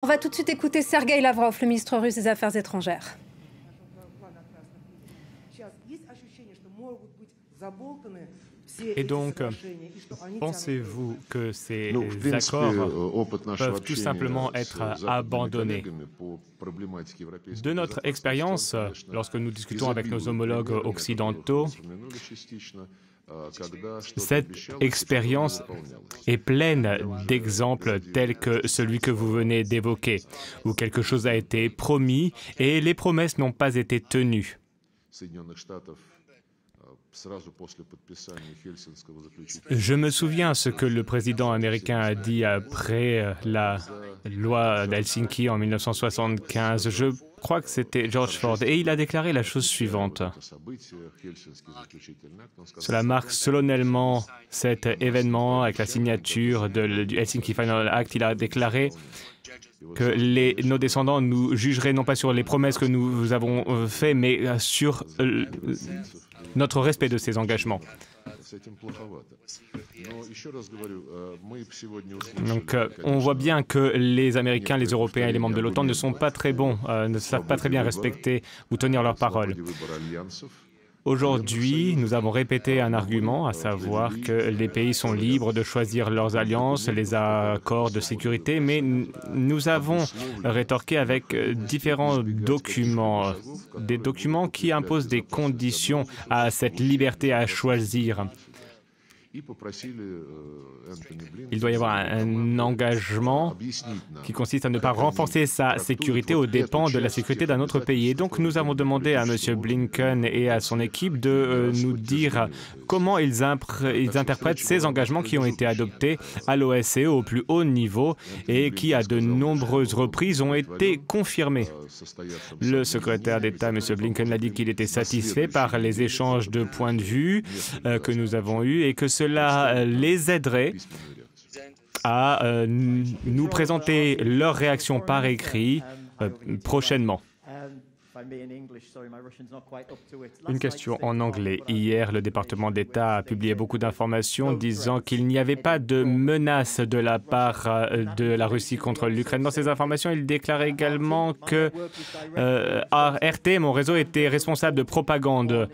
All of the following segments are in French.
On va tout de suite écouter Sergueï Lavrov, le ministre russe des Affaires étrangères. Et donc, pensez-vous que ces accords peuvent tout simplement être abandonnés? De notre expérience, lorsque nous discutons avec nos homologues occidentaux, cette expérience est pleine d'exemples tels que celui que vous venez d'évoquer, où quelque chose a été promis et les promesses n'ont pas été tenues. Je me souviens ce que le président américain a dit après la loi d'Helsinki en 1975. Je crois que c'était George Ford. Et il a déclaré la chose suivante. Cela marque solennellement cet événement avec la signature du Helsinki Final Act. Il a déclaré que nos descendants nous jugeraient non pas sur les promesses que nous avons faites, mais sur notre respect de ces engagements. Donc, on voit bien que les Américains, les Européens et les membres de l'OTAN ne sont pas très bons, ne savent pas très bien respecter ou tenir leurs paroles. Aujourd'hui, nous avons répété un argument, à savoir que les pays sont libres de choisir leurs alliances, les accords de sécurité, mais nous avons rétorqué avec différents documents, des documents qui imposent des conditions à cette liberté à choisir. Il doit y avoir un engagement qui consiste à ne pas renforcer sa sécurité aux dépens de la sécurité d'un autre pays. Et donc nous avons demandé à M. Blinken et à son équipe de nous dire comment ils interprètent ces engagements qui ont été adoptés à l'OSCE au plus haut niveau et qui, à de nombreuses reprises, ont été confirmés. Le secrétaire d'État, M. Blinken, a dit qu'il était satisfait par les échanges de points de vue que nous avons eus et que cela les aiderait à nous présenter leurs réactions par écrit prochainement. Une question en anglais. Hier, le département d'État a publié beaucoup d'informations disant qu'il n'y avait pas de menace de la part de la Russie contre l'Ukraine. Dans ces informations, il déclarait également que RT, mon réseau, était responsable de propagande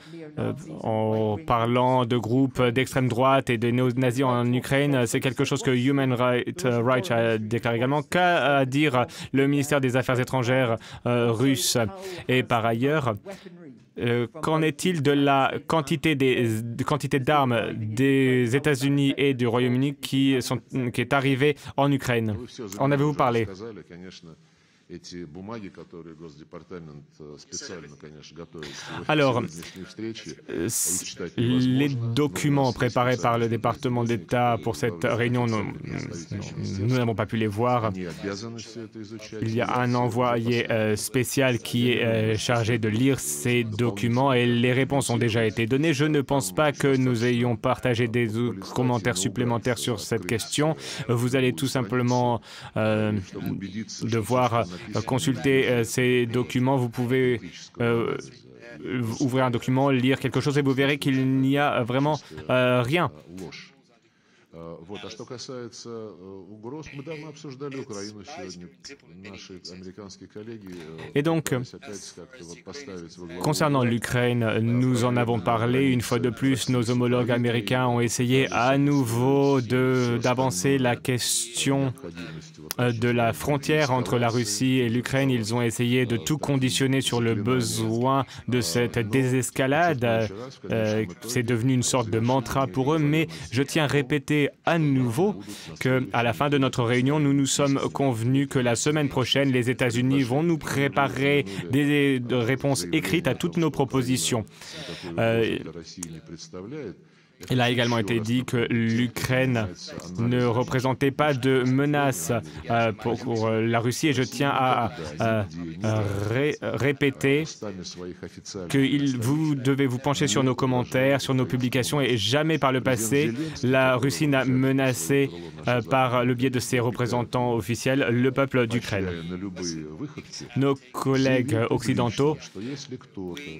en parlant de groupes d'extrême droite et de néo-nazis en Ukraine. C'est quelque chose que Human Rights Watch a déclaré également. Qu'a dire le ministère des Affaires étrangères russe? Et par ailleurs, qu'en est-il de la quantité d'armes des États-Unis et du Royaume-Uni qui est arrivée en Ukraine? En avez-vous parlé? Alors, les documents préparés par le département d'État pour cette réunion, nous n'avons pas pu les voir. Il y a un envoyé spécial qui est chargé de lire ces documents et les réponses ont déjà été données. Je ne pense pas que nous ayons partagé des commentaires supplémentaires sur cette question. Vous allez tout simplement devoir consulter ces documents. Vous pouvez ouvrir un document, lire quelque chose et vous verrez qu'il n'y a vraiment rien. Et donc, concernant l'Ukraine, nous en avons parlé. Une fois de plus, nos homologues américains ont essayé à nouveau d'avancer la question de la frontière entre la Russie et l'Ukraine. Ils ont essayé de tout conditionner sur le besoin de cette désescalade. C'est devenu une sorte de mantra pour eux, mais je tiens à répéter à nouveau qu'à la fin de notre réunion, nous nous sommes convenus que la semaine prochaine, les États-Unis vont nous préparer des réponses écrites à toutes nos propositions. Il a également été dit que l'Ukraine ne représentait pas de menace pour la Russie et je tiens à répéter que vous devez vous pencher sur nos commentaires, sur nos publications et jamais par le passé la Russie n'a menacé par le biais de ses représentants officiels le peuple d'Ukraine. Nos collègues occidentaux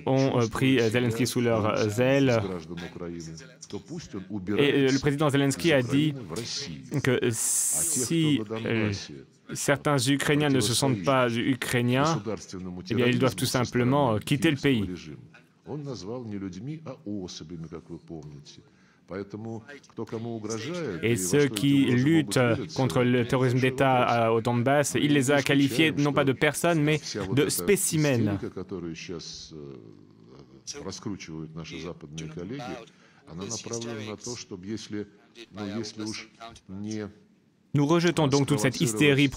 ont pris Zelensky sous leurs ailes. Et le président Zelensky a dit que si certains Ukrainiens ne se sentent pas ukrainiens, eh bien, ils doivent tout simplement quitter le pays. Et ceux qui luttent contre le terrorisme d'État au Donbass, il les a qualifiés non pas de personnes, mais de spécimens. Nous rejetons donc toute cette hystérie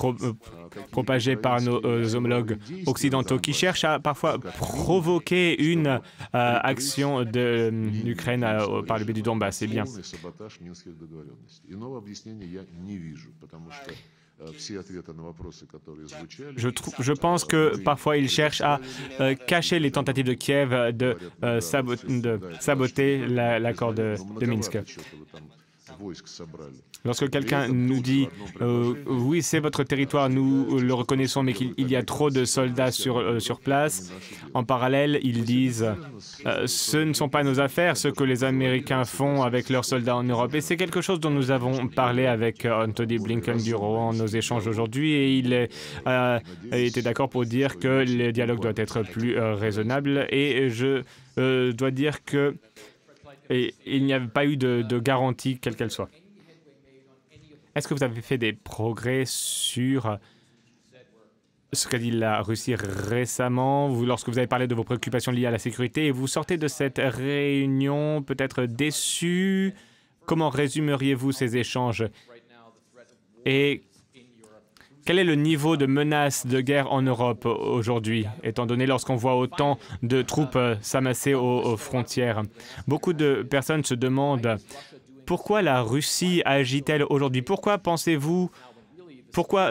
propagée par nos homologues occidentaux qui cherchent à parfois provoquer une action de l'Ukraine par le biais du Donbass. Eh bien, je pense que parfois ils cherchent à cacher les tentatives de Kiev de saboter l'accord de Minsk. Lorsque quelqu'un nous dit « oui, c'est votre territoire, nous le reconnaissons, mais qu'il y a trop de soldats sur place », en parallèle, ils disent « ce ne sont pas nos affaires, ce que les Américains font avec leurs soldats en Europe ». Et c'est quelque chose dont nous avons parlé avec Anthony Blinken durant nos échanges aujourd'hui, et il était d'accord pour dire que le dialogue doit être plus raisonnable. Et je dois dire que il n'y avait pas eu de garantie, quelle qu'elle soit. Est-ce que vous avez fait des progrès sur ce qu'a dit la Russie récemment, lorsque vous avez parlé de vos préoccupations liées à la sécurité, et vous sortez de cette réunion peut-être déçu? Comment résumeriez-vous ces échanges? Et quel est le niveau de menace de guerre en Europe aujourd'hui, étant donné lorsqu'on voit autant de troupes s'amasser aux frontières? Beaucoup de personnes se demandent pourquoi la Russie agit-elle aujourd'hui? Pourquoi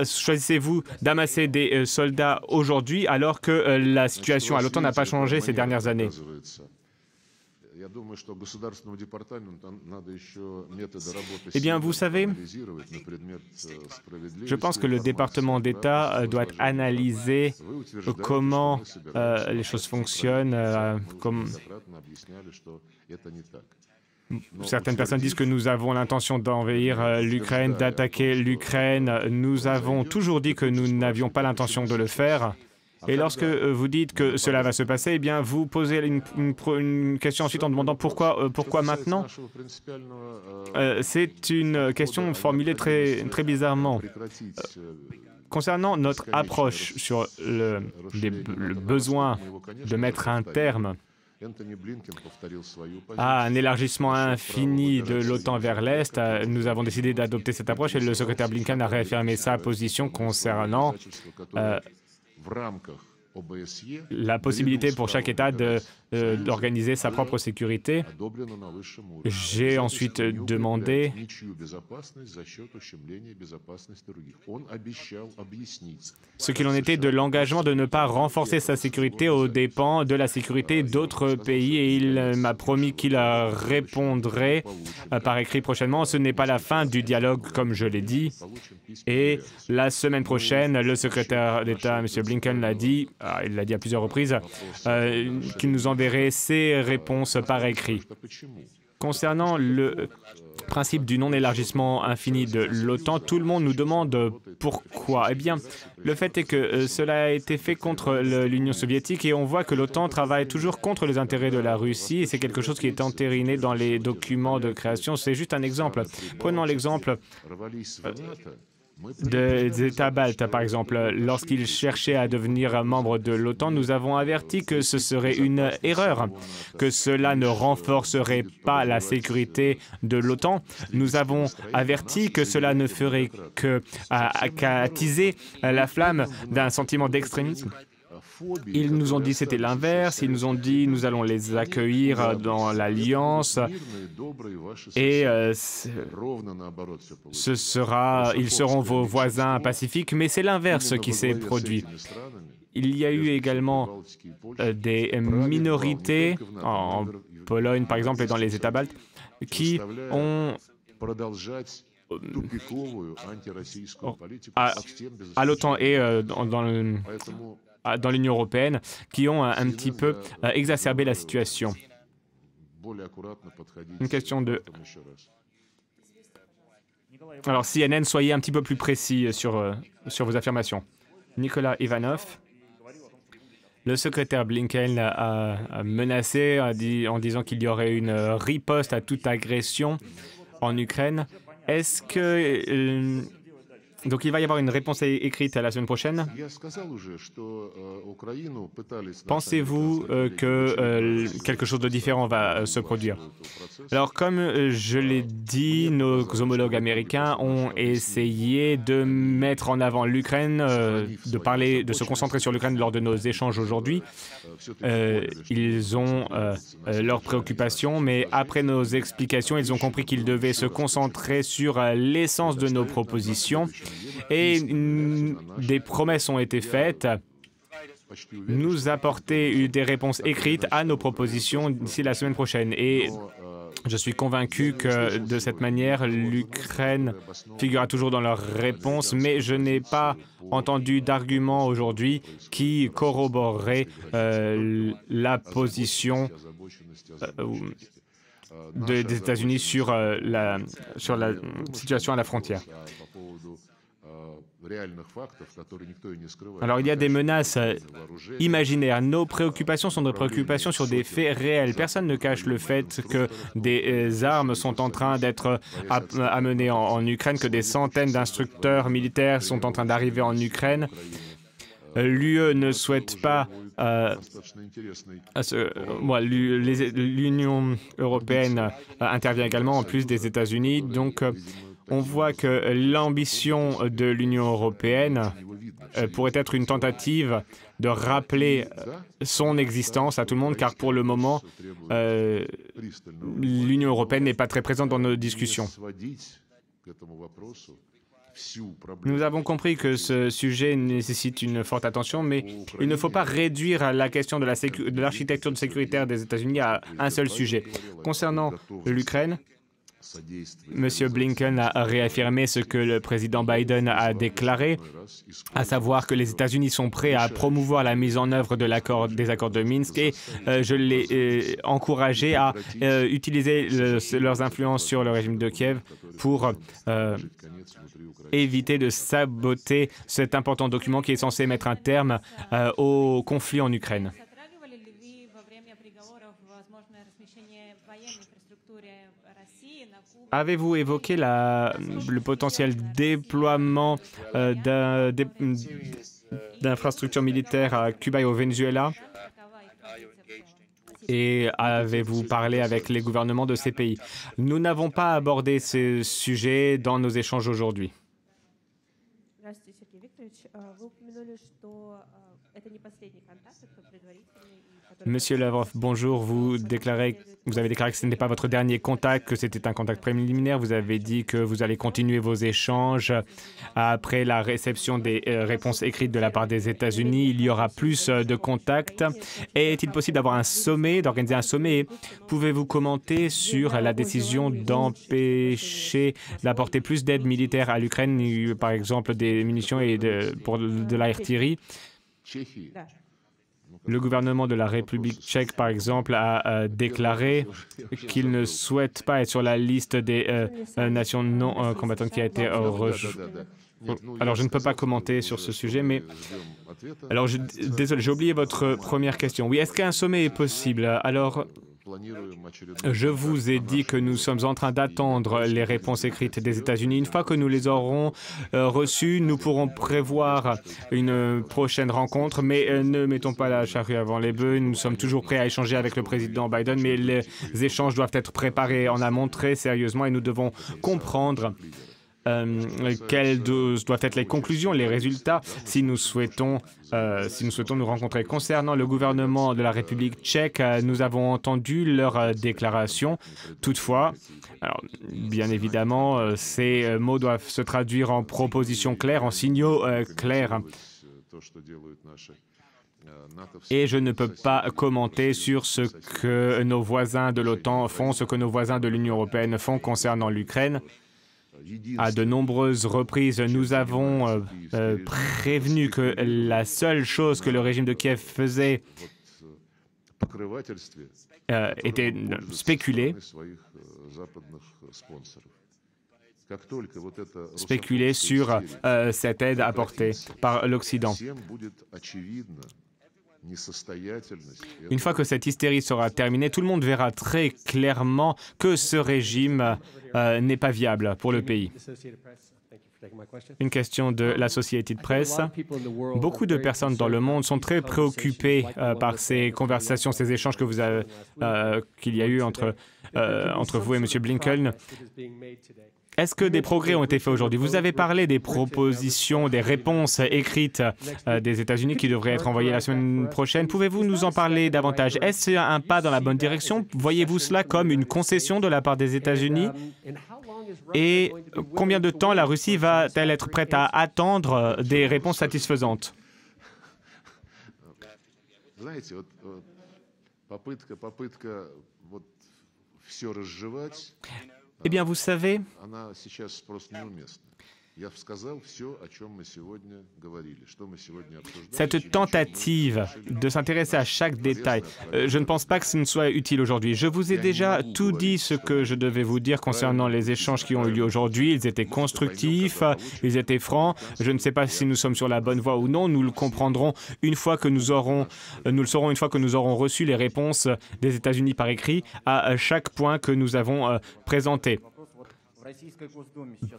choisissez-vous d'amasser des soldats aujourd'hui alors que la situation à l'OTAN n'a pas changé ces dernières années? Eh bien, vous savez, je pense que le département d'État doit analyser comment les choses fonctionnent. Certaines personnes disent que nous avons l'intention d'envahir l'Ukraine, d'attaquer l'Ukraine. Nous avons toujours dit que nous n'avions pas l'intention de le faire. Et lorsque vous dites que cela va se passer, eh bien, vous posez une question ensuite en demandant pourquoi maintenant. C'est une question formulée très bizarrement. Concernant notre approche sur le besoin de mettre un terme à un élargissement infini de l'OTAN vers l'Est, nous avons décidé d'adopter cette approche et le secrétaire Blinken a réaffirmé sa position concernant la possibilité pour chaque État d'organiser sa propre sécurité. J'ai ensuite demandé ce qu'il en était de l'engagement de ne pas renforcer sa sécurité aux dépens de la sécurité d'autres pays, et il m'a promis qu'il répondrait par écrit prochainement. Ce n'est pas la fin du dialogue, comme je l'ai dit. Et la semaine prochaine, le secrétaire d'État, M. Blinken, l'a dit, il l'a dit à plusieurs reprises, qu'il nous enverrait ses réponses par écrit. Concernant le principe du non-élargissement infini de l'OTAN, tout le monde nous demande pourquoi. Eh bien, le fait est que cela a été fait contre l'Union soviétique et on voit que l'OTAN travaille toujours contre les intérêts de la Russie et c'est quelque chose qui est entériné dans les documents de création. C'est juste un exemple. Prenons l'exemple des États baltes, par exemple. Lorsqu'ils cherchaient à devenir membres de l'OTAN, nous avons averti que ce serait une erreur, que cela ne renforcerait pas la sécurité de l'OTAN. Nous avons averti que cela ne ferait qu'attiser la flamme d'un sentiment d'extrémisme. Ils nous ont dit que c'était l'inverse, ils nous ont dit nous allons les accueillir dans l'Alliance et ils seront vos voisins pacifiques, mais c'est l'inverse qui s'est produit. Il y a eu également des minorités, en Pologne par exemple et dans les États baltes, qui ont à l'OTAN et dans l'Union européenne, qui ont un petit peu exacerbé la situation. Une question de... Alors, CNN, soyez un petit peu plus précis sur vos affirmations. Nicolas Ivanov, le secrétaire Blinken a menacé en disant qu'il y aurait une riposte à toute agression en Ukraine. Est-ce que... donc, il va y avoir une réponse écrite à la semaine prochaine. Pensez-vous que quelque chose de différent va se produire? Alors, comme je l'ai dit, nos homologues américains ont essayé de mettre en avant l'Ukraine, de se concentrer sur l'Ukraine lors de nos échanges aujourd'hui. Ils ont leurs préoccupations, mais après nos explications, ils ont compris qu'ils devaient se concentrer sur l'essence de nos propositions. Et des promesses ont été faites. Nous apporter des réponses écrites à nos propositions d'ici la semaine prochaine. Et je suis convaincu que de cette manière, l'Ukraine figurera toujours dans leurs réponses, mais je n'ai pas entendu d'argument aujourd'hui qui corroborerait la position des États-Unis sur la situation à la frontière. Alors, il y a des menaces imaginaires. Nos préoccupations sont des préoccupations sur des faits réels. Personne ne cache le fait que des armes sont en train d'être amenées en Ukraine, que des centaines d'instructeurs militaires sont en train d'arriver en Ukraine. L'UE ne souhaite pas... l'Union européenne intervient également, en plus des États-Unis. Donc, on voit que l'ambition de l'Union européenne pourrait être une tentative de rappeler son existence à tout le monde, car pour le moment, l'Union européenne n'est pas très présente dans nos discussions. Nous avons compris que ce sujet nécessite une forte attention, mais il ne faut pas réduire la question de l'architecture sécuritaire des États-Unis à un seul sujet. Concernant l'Ukraine, M. Blinken a réaffirmé ce que le président Biden a déclaré, à savoir que les États-Unis sont prêts à promouvoir la mise en œuvre des accords de Minsk, et je l'ai encouragé à utiliser leurs influences sur le régime de Kiev pour éviter de saboter cet important document qui est censé mettre un terme au conflit en Ukraine. Avez-vous évoqué le potentiel déploiement d'infrastructures militaires à Cuba et au Venezuela? Et avez-vous parlé avec les gouvernements de ces pays? Nous n'avons pas abordé ce sujet dans nos échanges aujourd'hui. Monsieur Lavrov, bonjour. Vous avez déclaré que ce n'était pas votre dernier contact, que c'était un contact préliminaire. Vous avez dit que vous allez continuer vos échanges après la réception des réponses écrites de la part des États-Unis. Il y aura plus de contacts. Est-il possible d'organiser un sommet? Pouvez-vous commenter sur la décision d'empêcher d'apporter plus d'aide militaire à l'Ukraine, par exemple des munitions et pour de l'artillerie? Le gouvernement de la République tchèque, par exemple, a déclaré qu'il ne souhaite pas être sur la liste des nations non combattantes qui a été rejetée. Alors, je ne peux pas commenter sur ce sujet, mais... Alors, désolé, j'ai oublié votre première question. Oui, est-ce qu'un sommet est possible? Alors, je vous ai dit que nous sommes en train d'attendre les réponses écrites des États-Unis. Une fois que nous les aurons reçues, nous pourrons prévoir une prochaine rencontre, mais ne mettons pas la charrue avant les bœufs. Nous sommes toujours prêts à échanger avec le président Biden, mais les échanges doivent être préparés en amont très sérieusement et nous devons comprendre quelles doivent être les conclusions, les résultats, si nous souhaitons nous rencontrer. Concernant le gouvernement de la République tchèque, nous avons entendu leurs déclarations. Toutefois, alors, bien évidemment, ces mots doivent se traduire en propositions claires, en signaux clairs. Et je ne peux pas commenter sur ce que nos voisins de l'OTAN font, ce que nos voisins de l'Union européenne font concernant l'Ukraine. À de nombreuses reprises, nous avons prévenu que la seule chose que le régime de Kiev faisait était spéculer. spéculer sur cette aide apportée par l'Occident. Une fois que cette hystérie sera terminée, tout le monde verra très clairement que ce régime n'est pas viable pour le pays. Une question de l'Associated Press. Beaucoup de personnes dans le monde sont très préoccupées par ces conversations, ces échanges que vous avez, qu'il y a eu entre vous et M. Blinken. Est-ce que des progrès ont été faits aujourd'hui? Vous avez parlé des propositions, des réponses écrites des États-Unis qui devraient être envoyées la semaine prochaine. Pouvez-vous nous en parler davantage? Est-ce un pas dans la bonne direction? Voyez-vous cela comme une concession de la part des États-Unis? Et combien de temps la Russie va-t-elle être prête à attendre des réponses satisfaisantes? Eh bien, vous savez, cette tentative de s'intéresser à chaque détail, je ne pense pas que ce ne soit utile aujourd'hui. Je vous ai déjà tout dit ce que je devais vous dire concernant les échanges qui ont eu lieu aujourd'hui. Ils étaient constructifs, ils étaient francs. Je ne sais pas si nous sommes sur la bonne voie ou non. Nous le comprendrons une fois que nous le saurons une fois que nous aurons reçu les réponses des États-Unis par écrit à chaque point que nous avons présenté.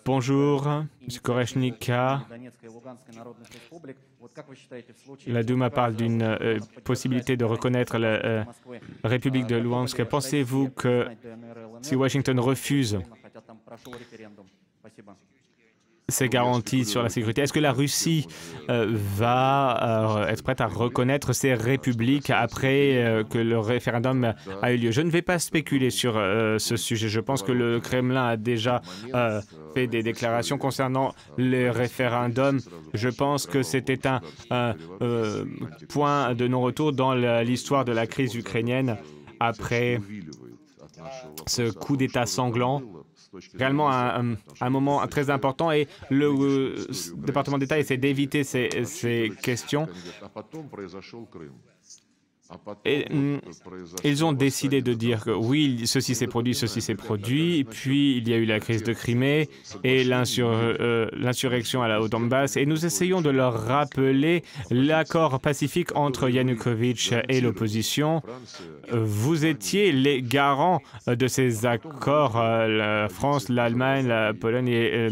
Bonjour, M. Koreshnika. La Douma parle d'une possibilité de reconnaître la République de Luhansk. Pensez-vous que si Washington refuse ces garanties sur la sécurité, est-ce que la Russie va être prête à reconnaître ces républiques après que le référendum a eu lieu? Je ne vais pas spéculer sur ce sujet. Je pense que le Kremlin a déjà fait des déclarations concernant le référendum. Je pense que c'était un point de non-retour dans l'histoire de la crise ukrainienne après ce coup d'État sanglant. Réellement un moment très important et le département d'État essaie d'éviter ces questions. Et ils ont décidé de dire que oui, ceci s'est produit, puis il y a eu la crise de Crimée et l'insurrection au Donbass. Et nous essayons de leur rappeler l'accord pacifique entre Yanukovych et l'opposition. Vous étiez les garants de ces accords, la France, l'Allemagne, la Pologne, et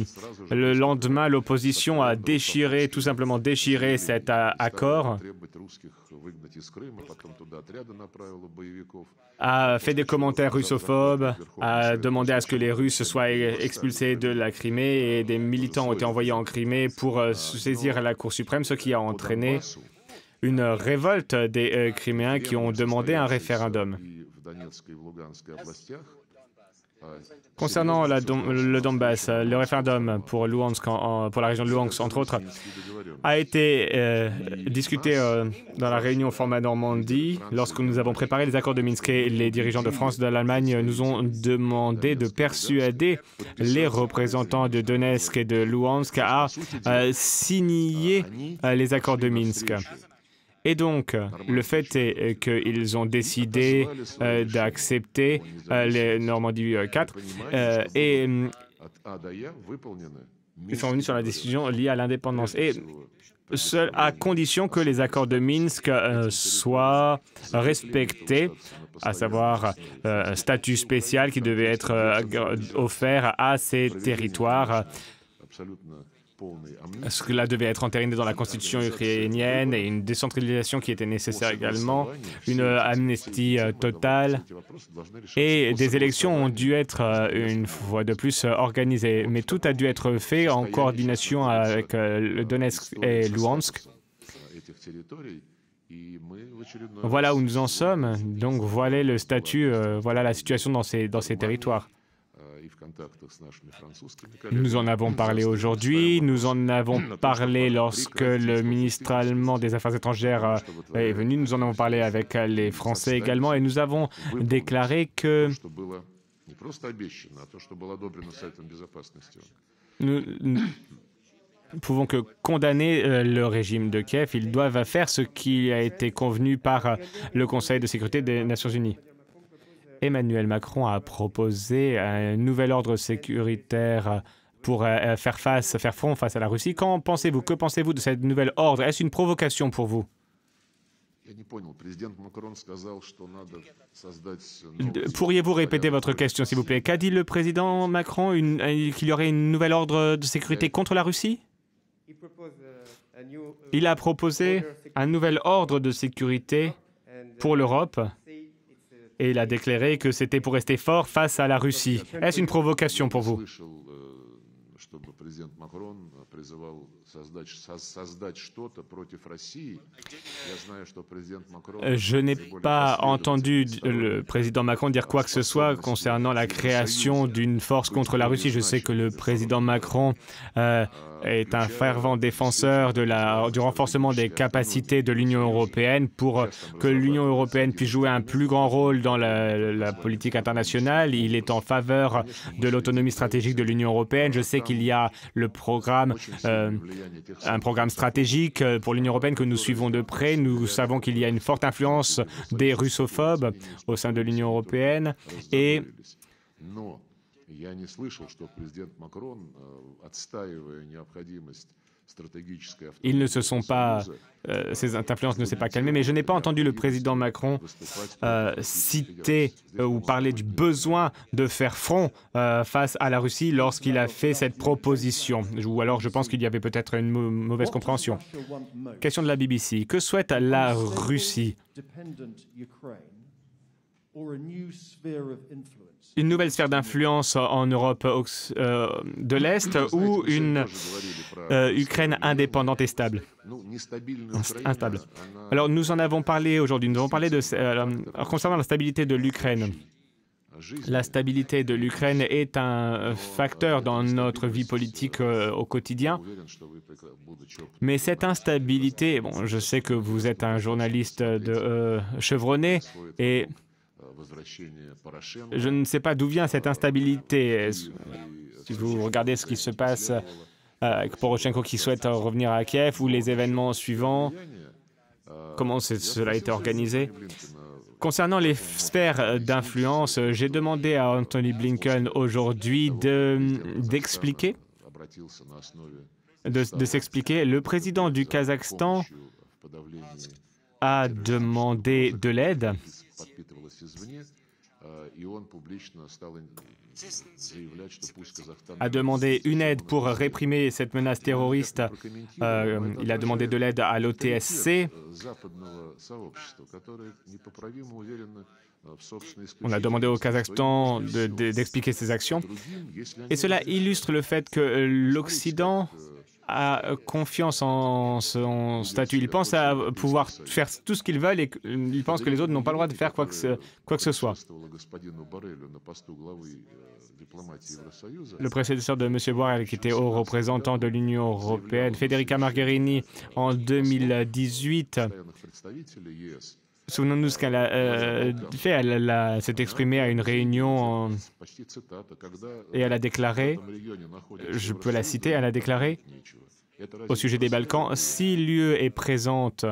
le lendemain, l'opposition a tout simplement déchiré cet accord, a fait des commentaires russophobes, a demandé à ce que les Russes soient expulsés de la Crimée et des militants ont été envoyés en Crimée pour saisir la Cour suprême, ce qui a entraîné une révolte des Criméens qui ont demandé un référendum. Concernant le Donbass, le référendum pour la région de Luhansk, entre autres, a été discuté dans la réunion format Normandie. Lorsque nous avons préparé les accords de Minsk, les dirigeants de France et de l'Allemagne nous ont demandé de persuader les représentants de Donetsk et de Luhansk à signer les accords de Minsk. Et donc, le fait est qu'ils ont décidé d'accepter les Normandie 4 et ils sont venus sur la décision liée à l'indépendance. Et seul à condition que les accords de Minsk soient respectés, à savoir un statut spécial qui devait être offert à ces territoires. Cela devait être entériné dans la constitution ukrainienne et une décentralisation qui était nécessaire également, une amnistie totale et des élections ont dû être une fois de plus organisées. Mais tout a dû être fait en coordination avec le Donetsk et Luhansk. Voilà où nous en sommes. Donc voilà le statut, voilà la situation dans ces territoires. Nous en avons parlé aujourd'hui, nous en avons parlé lorsque le ministre allemand des Affaires étrangères est venu, nous en avons parlé avec les Français également et nous avons déclaré que nous ne pouvons que condamner le régime de Kiev. Ils doivent faire ce qui a été convenu par le Conseil de sécurité des Nations Unies. Emmanuel Macron a proposé un nouvel ordre sécuritaire pour faire front face à la Russie. Que pensez-vous de cette nouvelle ordre? Est-ce une provocation pour vous? Pourriez-vous répéter votre question, s'il vous plaît? Qu'a dit le président Macron? Qu'il y aurait une nouvelle ordre de sécurité contre la Russie? Il a proposé un nouvel ordre de sécurité pour l'Europe et il a déclaré que c'était pour rester fort face à la Russie. Est-ce une provocation pour vous? Je n'ai pas entendu le président Macron dire quoi que ce soit concernant la création d'une force contre la Russie. Je sais que le président Macron est un fervent défenseur du renforcement des capacités de l'Union européenne pour que l'Union européenne puisse jouer un plus grand rôle dans la politique internationale. Il est en faveur de l'autonomie stratégique de l'Union européenne. Je sais qu'il y a un programme stratégique pour l'Union européenne que nous suivons de près. Nous savons qu'il y a une forte influence des russophobes au sein de l'Union européenne et ils ne se sont pas, ces influences ne s'est pas calmée, mais je n'ai pas entendu le président Macron citer ou parler du besoin de faire front face à la Russie lorsqu'il a fait cette proposition. Ou alors je pense qu'il y avait peut-être une mauvaise compréhension. Question de la BBC. Que souhaite la Russie? Une nouvelle sphère d'influence en Europe de l'Est ou une Ukraine indépendante et stable? Instable. Alors, nous en avons parlé aujourd'hui. Nous avons parlé concernant la stabilité de l'Ukraine. La stabilité de l'Ukraine est un facteur dans notre vie politique au quotidien. Mais cette instabilité, bon, je sais que vous êtes un journaliste chevronné et je ne sais pas d'où vient cette instabilité. Si vous regardez ce qui se passe avec Poroshenko qui souhaite revenir à Kiev ou les événements suivants, comment cela a été organisé? Concernant les sphères d'influence, j'ai demandé à Anthony Blinken aujourd'hui d'expliquer. Le président du Kazakhstan a demandé de l'aide. A demandé une aide pour réprimer cette menace terroriste. Il a demandé de l'aide à l'OTSC. On a demandé au Kazakhstan d'expliquer ses actions. Et cela illustre le fait que l'Occident a confiance en son statut. Il pense à pouvoir faire tout ce qu'ils veulent et il pense que les autres n'ont pas le droit de faire quoi que ce soit. Le prédécesseur de M. Borrell, qui était haut représentant de l'Union européenne, Federica Mogherini, en 2018, souvenons-nous ce qu'elle a fait. Elle s'est exprimée à une réunion et elle a déclaré, je peux la citer, elle a déclaré au sujet des Balkans, si l'UE est présente,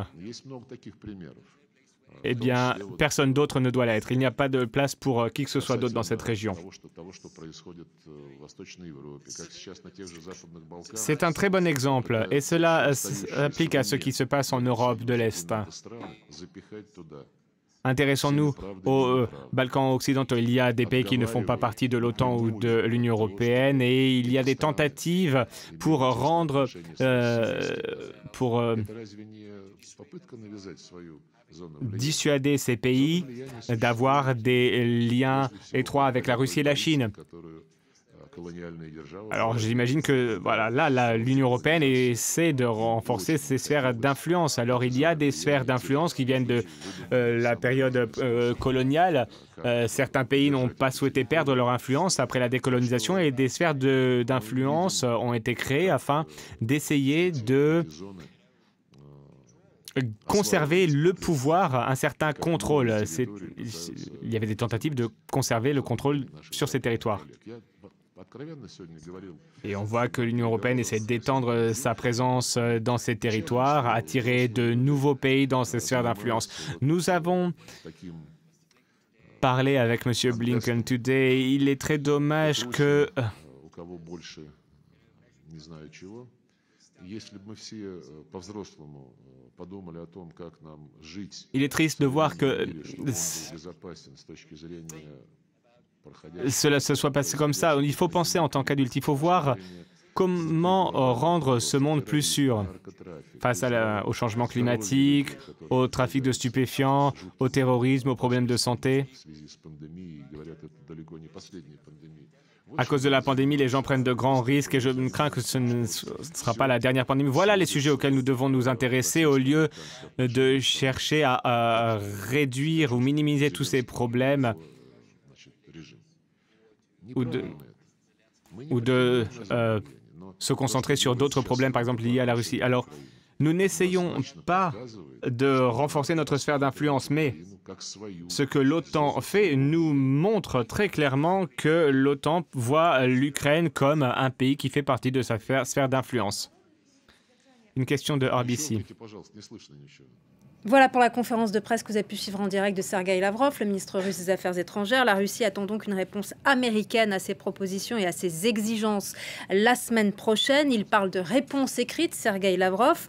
eh bien, personne d'autre ne doit l'être. Il n'y a pas de place pour qui que ce soit d'autre dans cette région. C'est un très bon exemple et cela s'applique à ce qui se passe en Europe de l'Est. Intéressons-nous aux Balkans occidentaux. Il y a des pays qui ne font pas partie de l'OTAN ou de l'Union européenne et il y a des tentatives pour dissuader ces pays d'avoir des liens étroits avec la Russie et la Chine. Alors j'imagine que voilà, là, l'Union européenne essaie de renforcer ses sphères d'influence. Alors il y a des sphères d'influence qui viennent de la période coloniale. Certains pays n'ont pas souhaité perdre leur influence après la décolonisation et des sphères d'influence ont été créées afin d'essayer de conserver le pouvoir, un certain contrôle. Il y avait des tentatives de conserver le contrôle sur ces territoires. Et on voit que l'Union européenne essaie d'étendre sa présence dans ces territoires, attirer de nouveaux pays dans ces sphères d'influence. Nous avons parlé avec M. Blinken today. Il est très dommage que Il est triste de voir que cela se soit passé comme ça. Il faut penser en tant qu'adulte, il faut voir comment rendre ce monde plus sûr face au changement climatique, au trafic de stupéfiants, au terrorisme, aux problèmes de santé. À cause de la pandémie, les gens prennent de grands risques et je crains que ce ne sera pas la dernière pandémie. Voilà les sujets auxquels nous devons nous intéresser au lieu de chercher à réduire ou minimiser tous ces problèmes ou de se concentrer sur d'autres problèmes, par exemple liés à la Russie. Alors, nous n'essayons pas de renforcer notre sphère d'influence, mais ce que l'OTAN fait nous montre très clairement que l'OTAN voit l'Ukraine comme un pays qui fait partie de sa sphère d'influence. Une question de RBC. Voilà pour la conférence de presse que vous avez pu suivre en direct de Sergueï Lavrov, le ministre russe des Affaires étrangères. La Russie attend donc une réponse américaine à ses propositions et à ses exigences la semaine prochaine. Il parle de réponse écrite, Sergueï Lavrov.